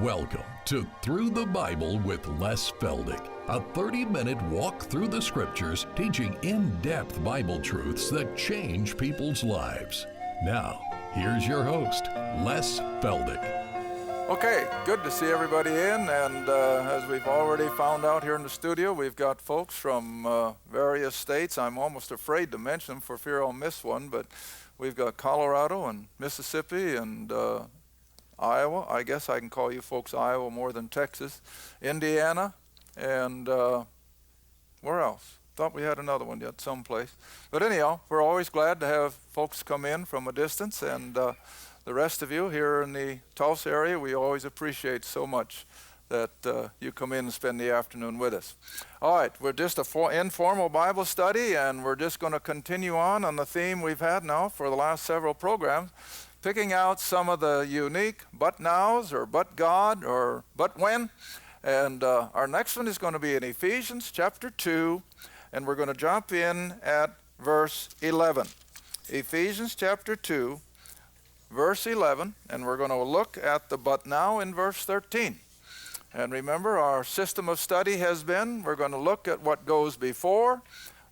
Welcome to Through the Bible with Les Feldick, a 30-minute walk through the Scriptures teaching in-depth Bible truths that change people's lives. Now, here's your host, Les Feldick. Okay, good to see everybody in, and as we've already found out here in the studio, we've got folks from various states. I'm almost afraid to mention them for fear I'll miss one, but we've got Colorado and Mississippi and Iowa. I guess I can call you folks Iowa more than Texas. Indiana, and where else? Thought we had another one yet someplace. But anyhow, we're always glad to have folks come in from a distance, and the rest of you here in the Tulsa area, we always appreciate so much that you come in and spend the afternoon with us. All right, we're just an informal Bible study, and we're just going to continue on the theme we've had now for the last several programs, picking out some of the unique but nows, or but God, or but when. And our next one is going to be in Ephesians chapter 2, and we're going to jump in at verse 11. Ephesians chapter 2, verse 11, and we're going to look at the but now in verse 13. And remember, our system of study has been, we're going to look at what goes before,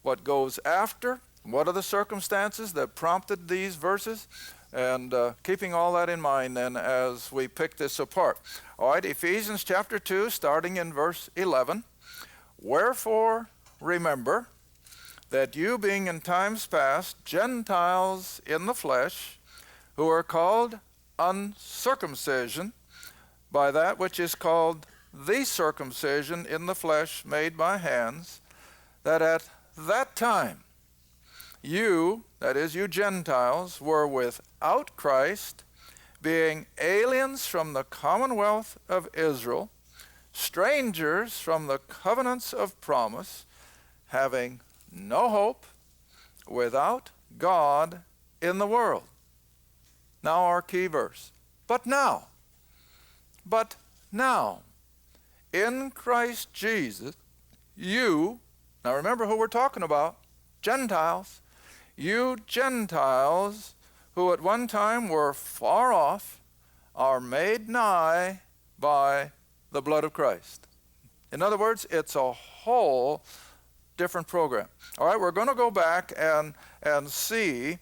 what goes after, what are the circumstances that prompted these verses, and keeping all that in mind then as we pick this apart. All right, Ephesians chapter 2, starting in verse 11. Wherefore remember that you, being in times past Gentiles in the flesh, who are called uncircumcision by that which is called the circumcision in the flesh made by hands, that at that time you, that is, you Gentiles, were without Christ, being aliens from the commonwealth of Israel, strangers from the covenants of promise, having no hope, without God in the world. Now our key verse. But now, in Christ Jesus, you, now remember who we're talking about, Gentiles, you Gentiles who at one time were far off are made nigh by the blood of Christ. In other words, it's a whole different program. All right, we're going to go back and see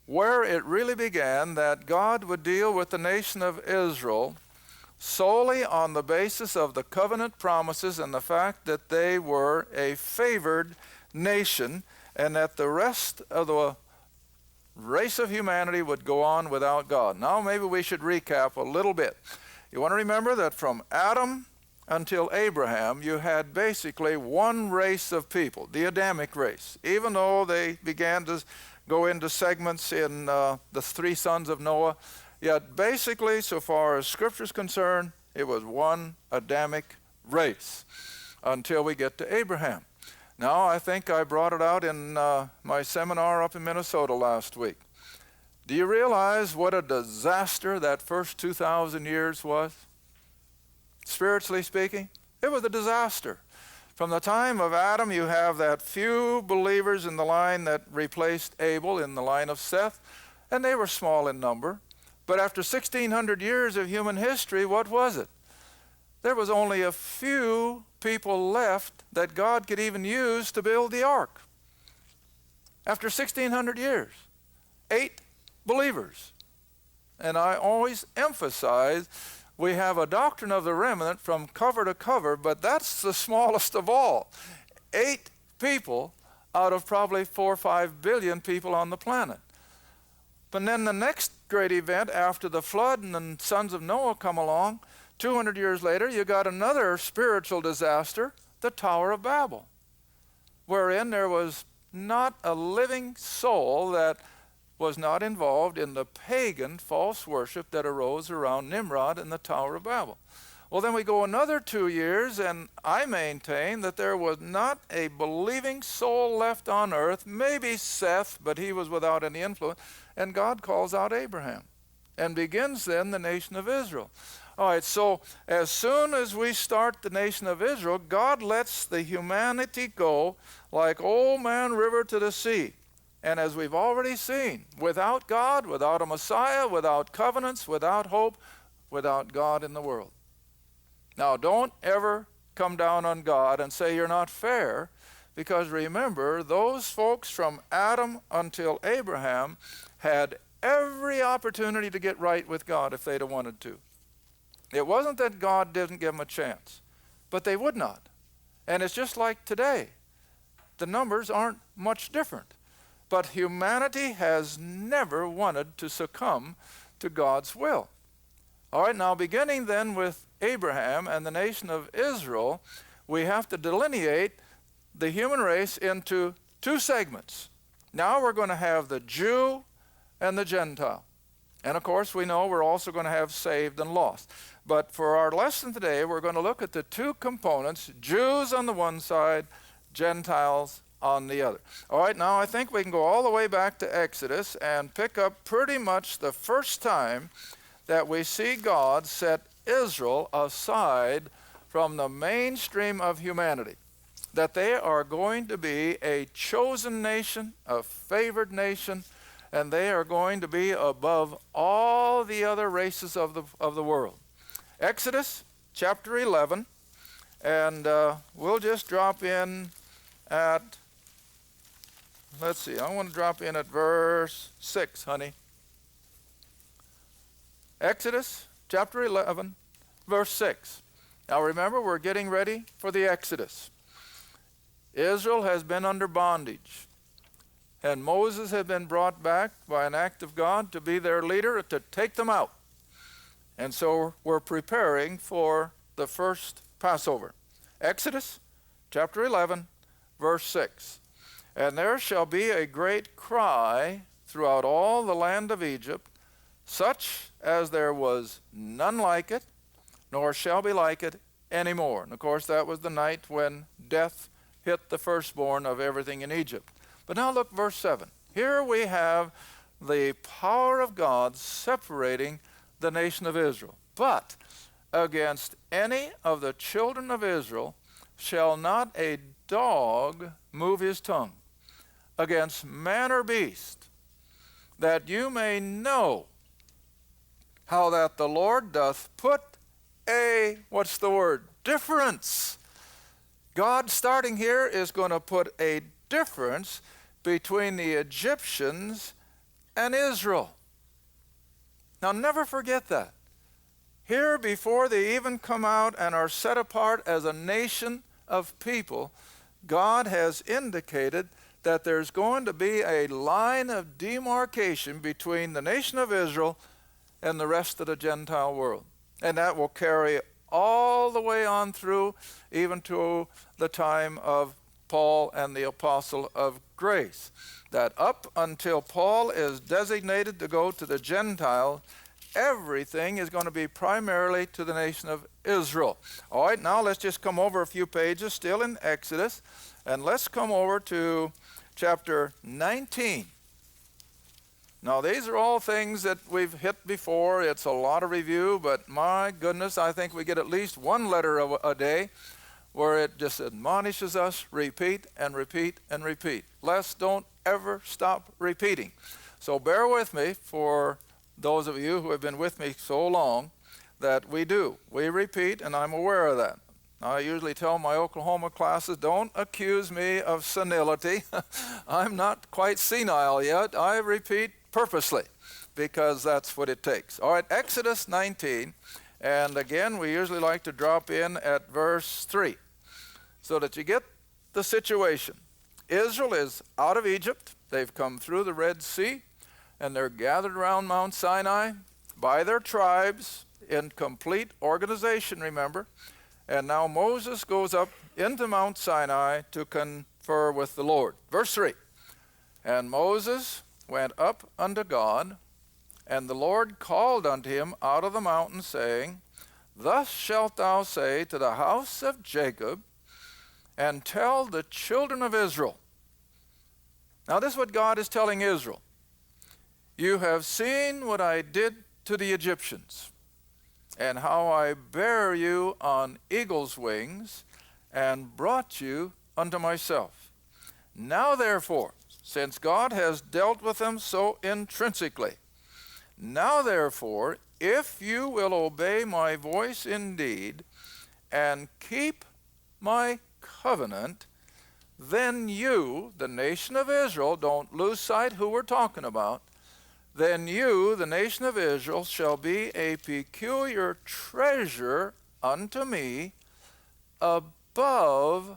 where it really began that God would deal with the nation of Israel solely on the basis of the covenant promises and the fact that they were a favored nation, and that the rest of the race of humanity would go on without God. Now maybe we should recap a little bit. You want to remember that from Adam until Abraham, you had basically one race of people, the Adamic race, even though they began to go into segments in the three sons of Noah. Yet basically, so far as Scripture is concerned, it was one Adamic race until we get to Abraham. Now, I think I brought it out in my seminar up in Minnesota last week. Do you realize what a disaster that first 2,000 years was? Spiritually speaking, it was a disaster. From the time of Adam, you have that few believers in the line that replaced Abel in the line of Seth, and they were small in number. But after 1,600 years of human history, what was it? There was only a few people left that God could even use to build the ark. After 1,600 years, 8 believers. And I always emphasize we have a doctrine of the remnant from cover to cover, but that's the smallest of all. 8 people out of probably 4 or 5 billion people on the planet. But then the next great event after the flood and the sons of Noah come along, 200 years later, you got another spiritual disaster, the Tower of Babel, wherein there was not a living soul that was not involved in the pagan false worship that arose around Nimrod and the Tower of Babel. Well, then we go another 2 years, and I maintain that there was not a believing soul left on earth, maybe Seth, but he was without any influence, and God calls out Abraham and begins then the nation of Israel. All right, so as soon as we start the nation of Israel, God lets the humanity go like old man river to the sea. And as we've already seen, without God, without a Messiah, without covenants, without hope, without God in the world. Now, don't ever come down on God and say you're not fair, because remember, those folks from Adam until Abraham had every opportunity to get right with God if they'd have wanted to. It wasn't that God didn't give them a chance, but they would not. And it's just like today. The numbers aren't much different. But humanity has never wanted to succumb to God's will. All right, now beginning then with Abraham and the nation of Israel, we have to delineate the human race into two segments. Now we're going to have the Jew and the Gentile. And of course, we know we're also going to have saved and lost. But for our lesson today, we're going to look at the two components, Jews on the one side, Gentiles on the other. All right, now I think we can go all the way back to Exodus and pick up pretty much the first time that we see God set Israel aside from the mainstream of humanity, that they are going to be a chosen nation, a favored nation, and they are going to be above all the other races of the world. Exodus chapter 11, and we'll just drop in at, let's see, I want to drop in at verse 6, honey. Exodus chapter 11, verse 6. Now remember, we're getting ready for the Exodus. Israel has been under bondage, and Moses had been brought back by an act of God to be their leader, to take them out. And so we're preparing for the first Passover. Exodus chapter 11, verse 6. And there shall be a great cry throughout all the land of Egypt, such as there was none like it, nor shall be like it any more. And of course, that was the night when death hit the firstborn of everything in Egypt. But now look, verse 7. Here we have the power of God separating the nation of Israel. But against any of the children of Israel shall not a dog move his tongue, against man or beast, that you may know how that the Lord doth put a, what's the word? Difference. God, starting here, is going to put a difference between the Egyptians and Israel. Now, never forget that. Here, before they even come out and are set apart as a nation of people, God has indicated that there's going to be a line of demarcation between the nation of Israel and the rest of the Gentile world. And that will carry all the way on through, even to the time of Paul and the apostle of grace. That up until Paul is designated to go to the Gentile, everything is going to be primarily to the nation of Israel. All right, now let's just come over a few pages, still in Exodus, and let's come over to chapter 19. Now, these are all things that we've hit before. It's a lot of review, but my goodness, I think we get at least one letter a day where it just admonishes us, repeat and repeat and repeat. Let's don't ever stop repeating. So bear with me, for those of you who have been with me so long, that we do. We repeat, and I'm aware of that. I usually tell my Oklahoma classes, don't accuse me of senility. I'm not quite senile yet. I repeat purposely, because that's what it takes. All right, Exodus 19, and again, we usually like to drop in at verse 3, so that you get the situation. Israel is out of Egypt. They've come through the Red Sea, and they're gathered around Mount Sinai by their tribes in complete organization, remember. And now Moses goes up into Mount Sinai to confer with the Lord. Verse 3, and Moses went up unto God, and the Lord called unto him out of the mountain, saying, Thus shalt thou say to the house of Jacob, and tell the children of Israel. Now this is what God is telling Israel. You have seen what I did to the Egyptians, and how I bare you on eagle's wings, and brought you unto myself. Now therefore, since God has dealt with them so intrinsically, now therefore, if you will obey my voice indeed and keep my covenant, then you, the nation of Israel, don't lose sight who we're talking about, then you, the nation of Israel, shall be a peculiar treasure unto me above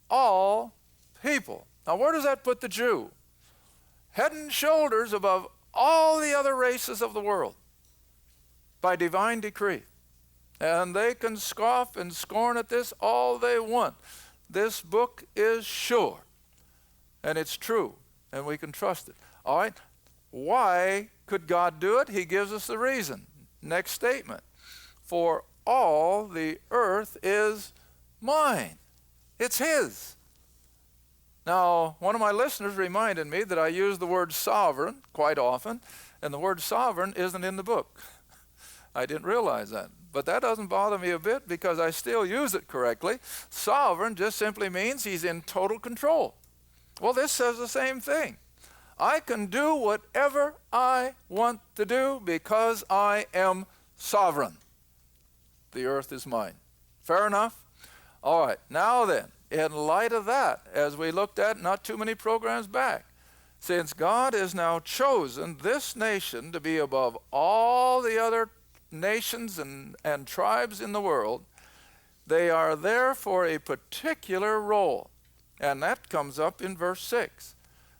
all people. Now, where does that put the Jew? Head and shoulders above all the other races of the world by divine decree. And they can scoff and scorn at this all they want. This book is sure, and it's true, and we can trust it. All right? Why could God do it? He gives us the reason. Next statement. For all the earth is mine. It's His. Now, one of my listeners reminded me that I use the word sovereign quite often, and the word sovereign isn't in the book. I didn't realize that. But that doesn't bother me a bit because I still use it correctly. Sovereign just simply means He's in total control. Well, this says the same thing. I can do whatever I want to do because I am sovereign. The earth is mine. Fair enough? All right, now then, in light of that, as we looked at not too many programs back, since God has now chosen this nation to be above all the other nations and tribes in the world, they are there for a particular role. And that comes up in verse 6,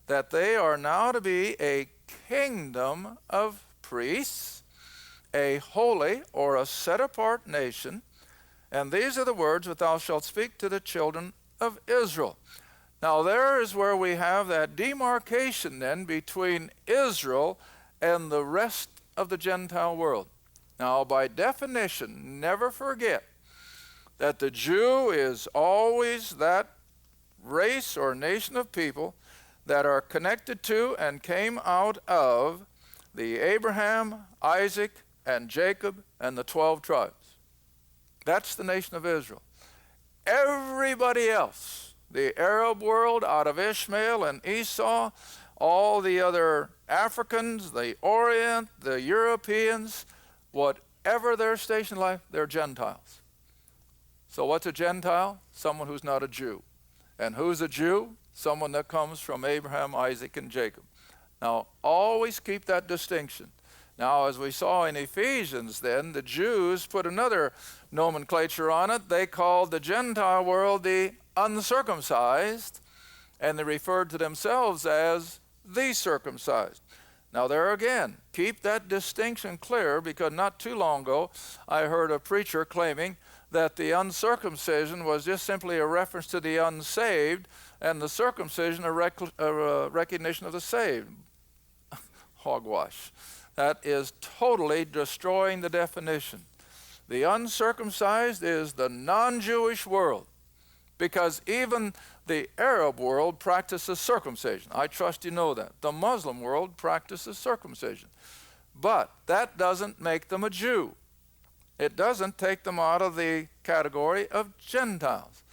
that they are now to be a kingdom of priests, a holy or a set-apart nation. And these are the words that thou shalt speak to the children of Israel. Now there is where we have that demarcation then between Israel and the rest of the Gentile world. Now, by definition, never forget that the Jew is always that race or nation of people that are connected to and came out of the Abraham, Isaac, and Jacob and the 12 tribes. That's the nation of Israel. Everybody else, the Arab world out of Ishmael and Esau, all the other Africans, the Orient, the Europeans, whatever their station in life, they're Gentiles. So what's a Gentile? Someone who's not a Jew. And who's a Jew? Someone that comes from Abraham, Isaac, and Jacob. Now, always keep that distinction. Now, as we saw in Ephesians then, the Jews put another nomenclature on it. They called the Gentile world the uncircumcised, and they referred to themselves as the circumcised. Now there again, keep that distinction clear, because not too long ago I heard a preacher claiming that the uncircumcision was just simply a reference to the unsaved and the circumcision a recognition of the saved. Hogwash. That is totally destroying the definition. The uncircumcised is the non-Jewish world, because even the Arab world practices circumcision. I trust you know that. The Muslim world practices circumcision. But that doesn't make them a Jew. It doesn't take them out of the category of Gentiles.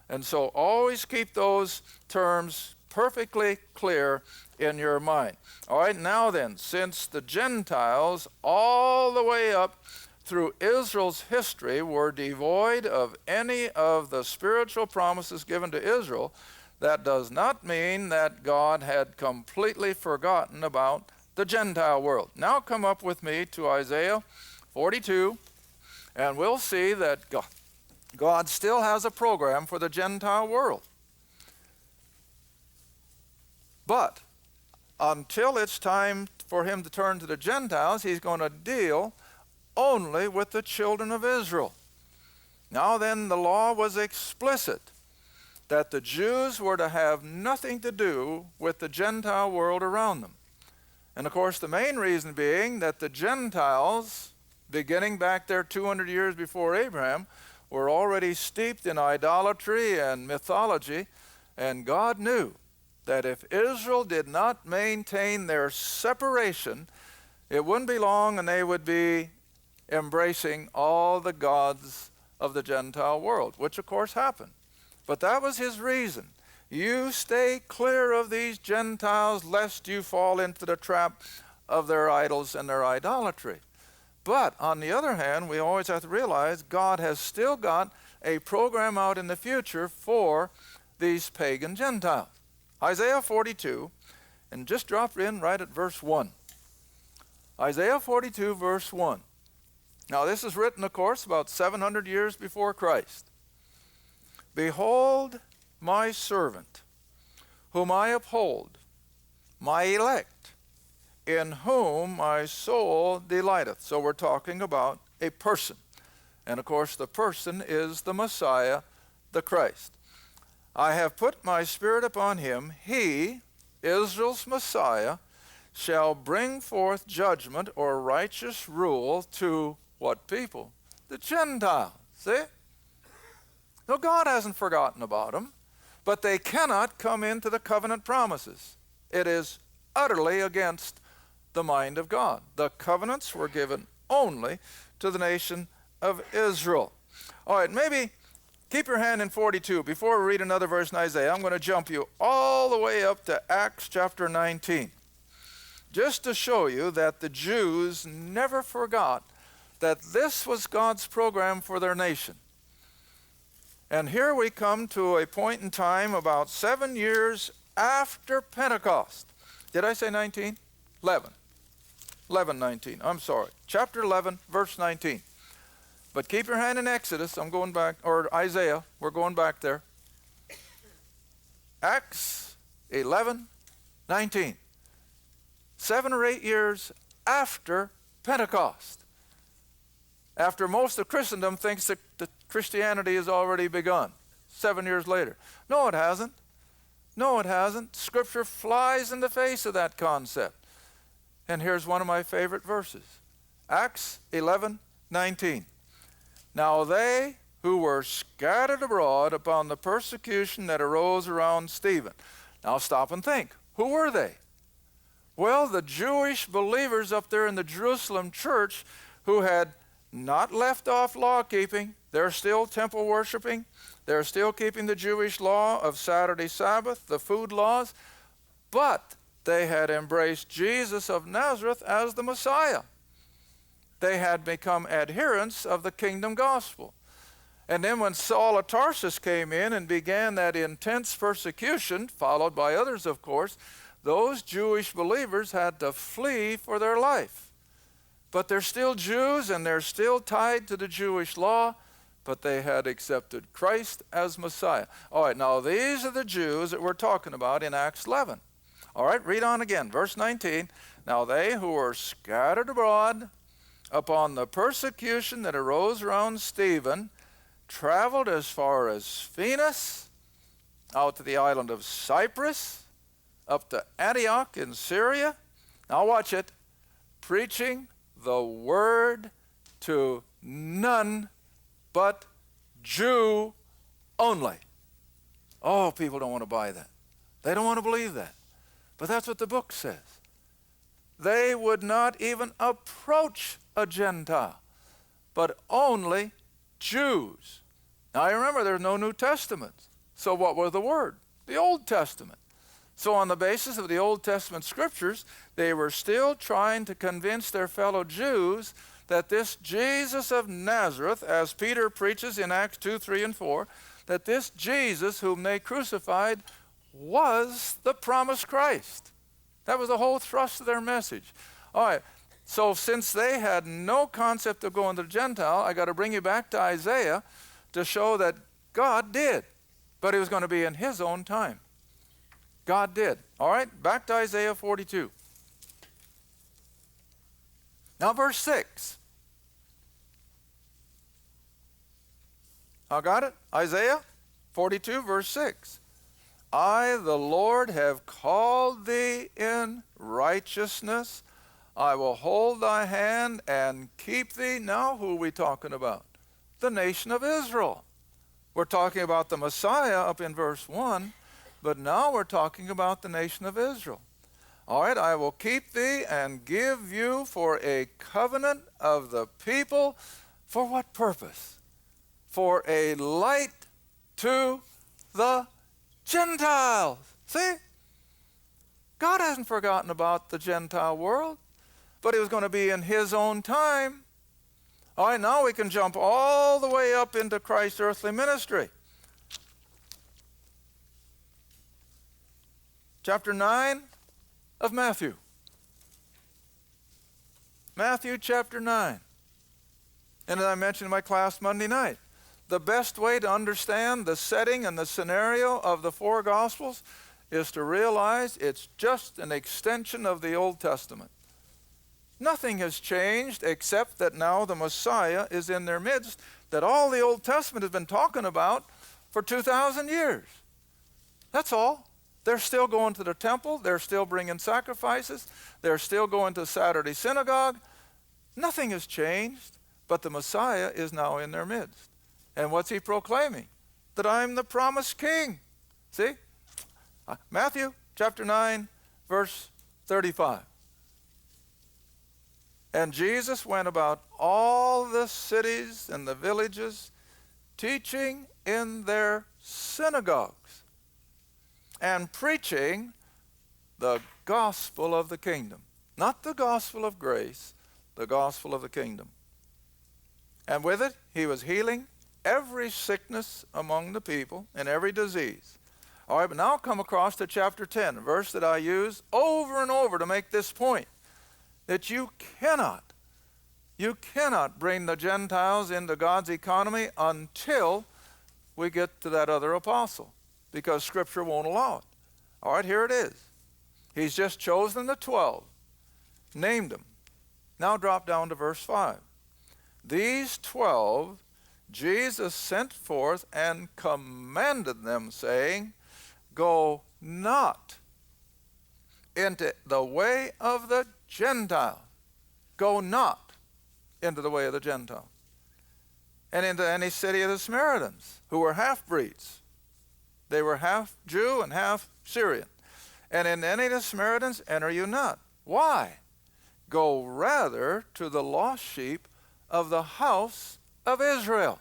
And so always keep those terms perfectly clear in your mind. All right, now then, since the Gentiles all the way up through Israel's history were devoid of any of the spiritual promises given to Israel, that does not mean that God had completely forgotten about the Gentile world. Now come up with me to Isaiah 42, and we'll see that God still has a program for the Gentile world. But until it's time for him to turn to the Gentiles, he's going to deal only with the children of Israel. Now then, the law was explicit that the Jews were to have nothing to do with the Gentile world around them. And of course, the main reason being that the Gentiles, beginning back there 200 years before Abraham, were already steeped in idolatry and mythology, and God knew that if Israel did not maintain their separation, it wouldn't be long and they would be embracing all the gods of the Gentile world, which of course happened. But that was his reason. You stay clear of these Gentiles lest you fall into the trap of their idols and their idolatry. But on the other hand, we always have to realize God has still got a program out in the future for these pagan Gentiles. Isaiah 42, and just drop in right at verse 1. Isaiah 42, verse 1. Now this is written, of course, about 700 years before Christ. Behold my servant, whom I uphold, my elect, in whom my soul delighteth. So we're talking about a person. And of course the person is the Messiah, the Christ. I have put my spirit upon him. He, Israel's Messiah, shall bring forth judgment or righteous rule to what people? The Gentiles. See? No, God hasn't forgotten about them, but they cannot come into the covenant promises. It is utterly against the mind of God. The covenants were given only to the nation of Israel. All right, maybe keep your hand in 42. Before we read another verse in Isaiah, I'm going to jump you all the way up to Acts chapter 19, just to show you that the Jews never forgot that this was God's program for their nation. And here we come to a point in time about 7 years after Pentecost. Did I say 19? 11. 19. I'm sorry. Chapter 11, verse 19. But keep your hand in Exodus. I'm going back, or Isaiah. We're going back there. Acts 11, 19. 7 or 8 years after Pentecost. After most of Christendom thinks that Christianity has already begun. 7 years later. No, it hasn't. No, it hasn't. Scripture flies in the face of that concept. And here's one of my favorite verses. Acts 11, 19. Now they who were scattered abroad upon the persecution that arose around Stephen. Now stop and think. Who were they? Well, the Jewish believers up there in the Jerusalem church who had not left off law keeping. They're still temple worshiping. They're still keeping the Jewish law of Saturday Sabbath, the food laws. But they had embraced Jesus of Nazareth as the Messiah. They had become adherents of the kingdom gospel. And then when Saul of Tarsus came in and began that intense persecution, followed by others, of course, those Jewish believers had to flee for their life. But they're still Jews and they're still tied to the Jewish law, but they had accepted Christ as Messiah. All right, now these are the Jews that we're talking about in Acts 11. All right, read on again, verse 19. Now they who were scattered abroad upon the persecution that arose around Stephen traveled as far as Phoenix, out to the island of Cyprus, up to Antioch in Syria. Now watch it. Preaching the word to none but Jew only. Oh, people don't want to buy that. They don't want to believe that. But that's what the book says. They would not even approach a Gentile, but only Jews. Now, you remember there's no New Testament. So what was the word? The Old Testament. So on the basis of the Old Testament scriptures, they were still trying to convince their fellow Jews that this Jesus of Nazareth, as Peter preaches in Acts 2, 3, and 4, that this Jesus whom they crucified was the promised Christ. That was the whole thrust of their message. All right, so since they had no concept of going to the Gentile, I got to bring you back to Isaiah to show that God did, but it was going to be in his own time. God did. All right, back to Isaiah 42. Now verse 6. I got it? Isaiah 42, verse 6. I, the Lord, have called thee in righteousness. I will hold thy hand and keep thee. Now who are we talking about? The nation of Israel. We're talking about the Messiah up in verse 1, but now we're talking about the nation of Israel. All right, I will keep thee and give you for a covenant of the people. For what purpose? For a light to the Gentiles. See? God hasn't forgotten about the Gentile world, but it was going to be in his own time. All right, now we can jump all the way up into Christ's earthly ministry. Chapter 9 of Matthew. Matthew chapter 9. And as I mentioned in my class Monday night, the best way to understand the setting and the scenario of the four Gospels is to realize it's just an extension of the Old Testament. Nothing has changed except that now the Messiah is in their midst, that all the Old Testament has been talking about for 2,000 years. That's all. They're still going to the temple. They're still bringing sacrifices. They're still going to Saturday synagogue. Nothing has changed, but the Messiah is now in their midst. And what's he proclaiming? That I'm the promised king. See? Matthew chapter 9, verse 35. And Jesus went about all the cities and the villages, teaching in their synagogues and preaching the gospel of the kingdom. Not the gospel of grace, the gospel of the kingdom. And with it, he was healing every sickness among the people and every disease. All right, but now come across to chapter 10, a verse that I use over and over to make this point, that you cannot bring the Gentiles into God's economy until we get to that other apostle, because Scripture won't allow it. All right, here it is. He's just chosen the 12, named them. Now drop down to verse 5. These 12 Jesus sent forth and commanded them, saying, Go not into the way of the Gentiles. Go not into the way of the Gentiles. And into any city of the Samaritans, who were half-breeds. They were half Jew and half Syrian. And in any of the Samaritans enter you not. Why? Go rather to the lost sheep of the house of Israel.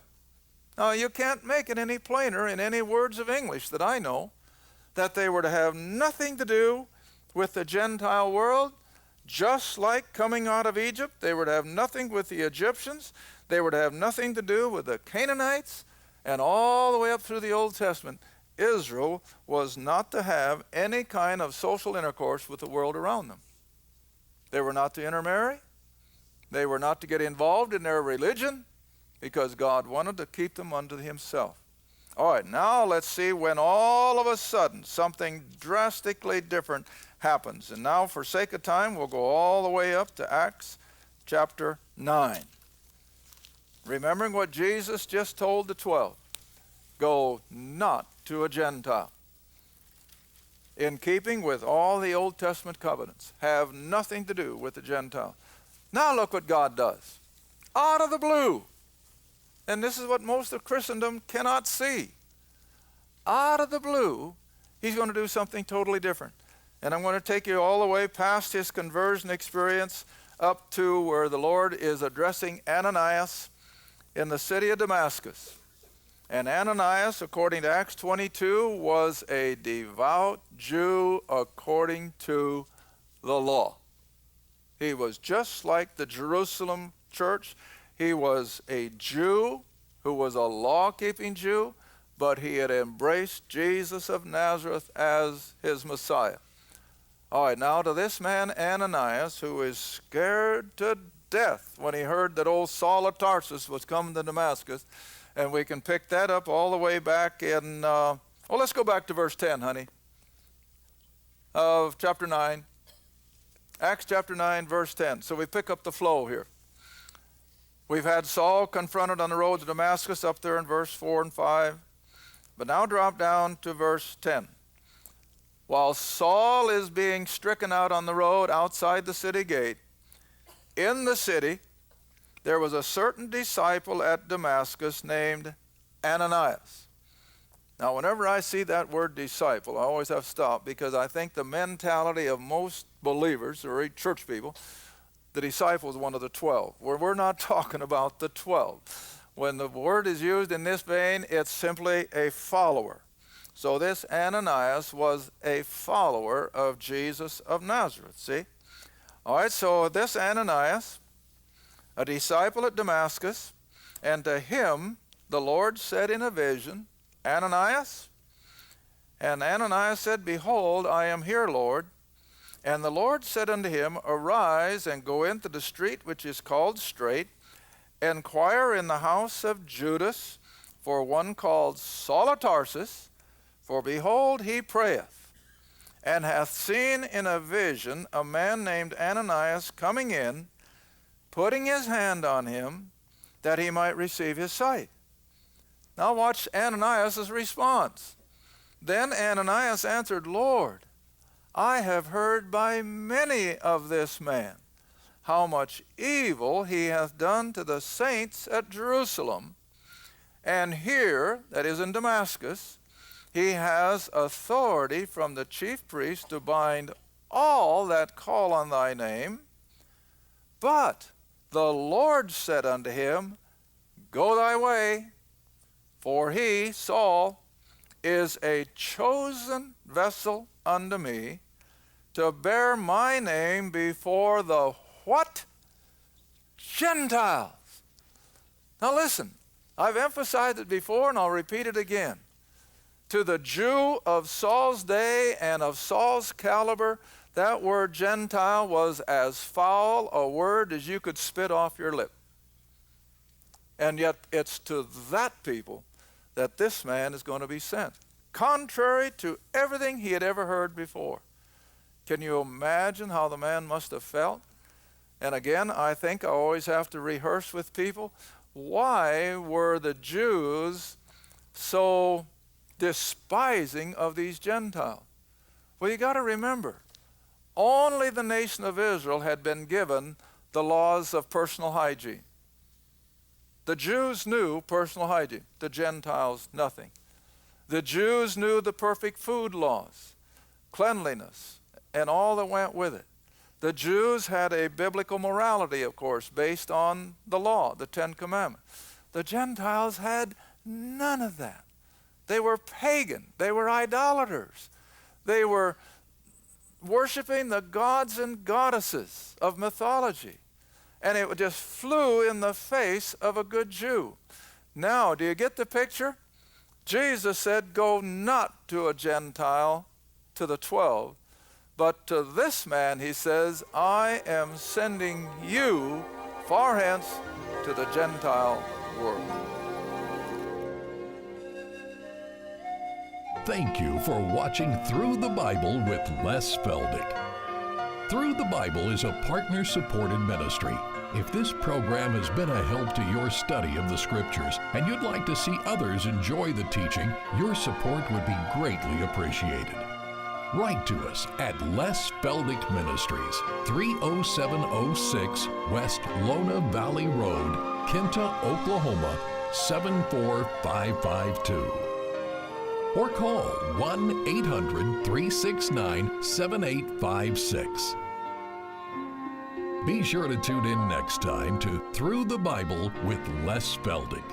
Now, you can't make it any plainer in any words of English that I know, that they were to have nothing to do with the Gentile world, just like coming out of Egypt. They were to have nothing with the Egyptians. They were to have nothing to do with the Canaanites. And all the way up through the Old Testament, Israel was not to have any kind of social intercourse with the world around them. They were not to intermarry. They were not to get involved in their religion, because God wanted to keep them unto himself. All right, now let's see when all of a sudden something drastically different happens. And now, for sake of time, we'll go all the way up to Acts chapter 9. Remembering what Jesus just told the 12. Go not to a Gentile. In keeping with all the Old Testament covenants. Have nothing to do with the Gentile. Now look what God does. Out of the blue. And this is what most of Christendom cannot see. Out of the blue, he's going to do something totally different. And I'm going to take you all the way past his conversion experience up to where the Lord is addressing Ananias in the city of Damascus. And Ananias, according to Acts 22, was a devout Jew according to the law. He was just like the Jerusalem church. He was a Jew who was a law-keeping Jew, but he had embraced Jesus of Nazareth as his Messiah. All right, now to this man Ananias, who is scared to death when he heard that old Saul of Tarsus was coming to Damascus, and we can pick that up all the way back in, let's go back to verse 10, honey, of chapter 9. Acts chapter 9, verse 10. So we pick up the flow here. We've had Saul confronted on the road to Damascus up there in verse 4 and 5. But now drop down to verse 10. While Saul is being stricken out on the road outside the city gate, in the city there was a certain disciple at Damascus named Ananias. Now, whenever I see that word disciple, I always have to stop, because I think the mentality of most believers or church people, the disciple is one of the 12. We're not talking about the 12. When the word is used in this vein, it's simply a follower. So this Ananias was a follower of Jesus of Nazareth, see? All right, so this Ananias a disciple at Damascus, and to him the Lord said in a vision, Ananias? And Ananias said, Behold, I am here, Lord. And the Lord said unto him, Arise, and go into the street which is called Straight, inquire in the house of Judas for one called Saul of Tarsus, for behold, he prayeth, and hath seen in a vision a man named Ananias coming in, putting his hand on him, that he might receive his sight. Now watch Ananias' response. Then Ananias answered, Lord, I have heard by many of this man, how much evil he hath done to the saints at Jerusalem. And here, that is in Damascus, he has authority from the chief priest to bind all that call on thy name. But the Lord said unto him, Go thy way, for he, Saul, is a chosen vessel unto me, to bear my name before the what? Gentiles. Now listen, I've emphasized it before and I'll repeat it again. To the Jew of Saul's day and of Saul's caliber, that word Gentile was as foul a word as you could spit off your lip. And yet it's to that people that this man is going to be sent, contrary to everything he had ever heard before. Can you imagine how the man must have felt? And again, I think I always have to rehearse with people, why were the Jews so despising of these Gentiles? Well, you got to remember, only the nation of Israel had been given the laws of personal hygiene. The Jews knew personal hygiene, the Gentiles nothing. The Jews knew the perfect food laws, cleanliness, and all that went with it. The Jews had a biblical morality, of course, based on the law, the Ten Commandments. The Gentiles had none of that. They were pagan. They were idolaters. They were worshiping the gods and goddesses of mythology. And it just flew in the face of a good Jew. Now, do you get the picture? Jesus said, Go not to a Gentile, to the 12, but to this man, he says, I am sending you far hence to the Gentile world. Thank you for watching Through the Bible with Les Feldick. Through the Bible is a partner-supported ministry. If this program has been a help to your study of the Scriptures and you'd like to see others enjoy the teaching, your support would be greatly appreciated. Write to us at Les Feldick Ministries, 30706 West Lona Valley Road, Kinta, Oklahoma, 74552. Or call 1-800-369-7856. Be sure to tune in next time to Through the Bible with Les Feldick.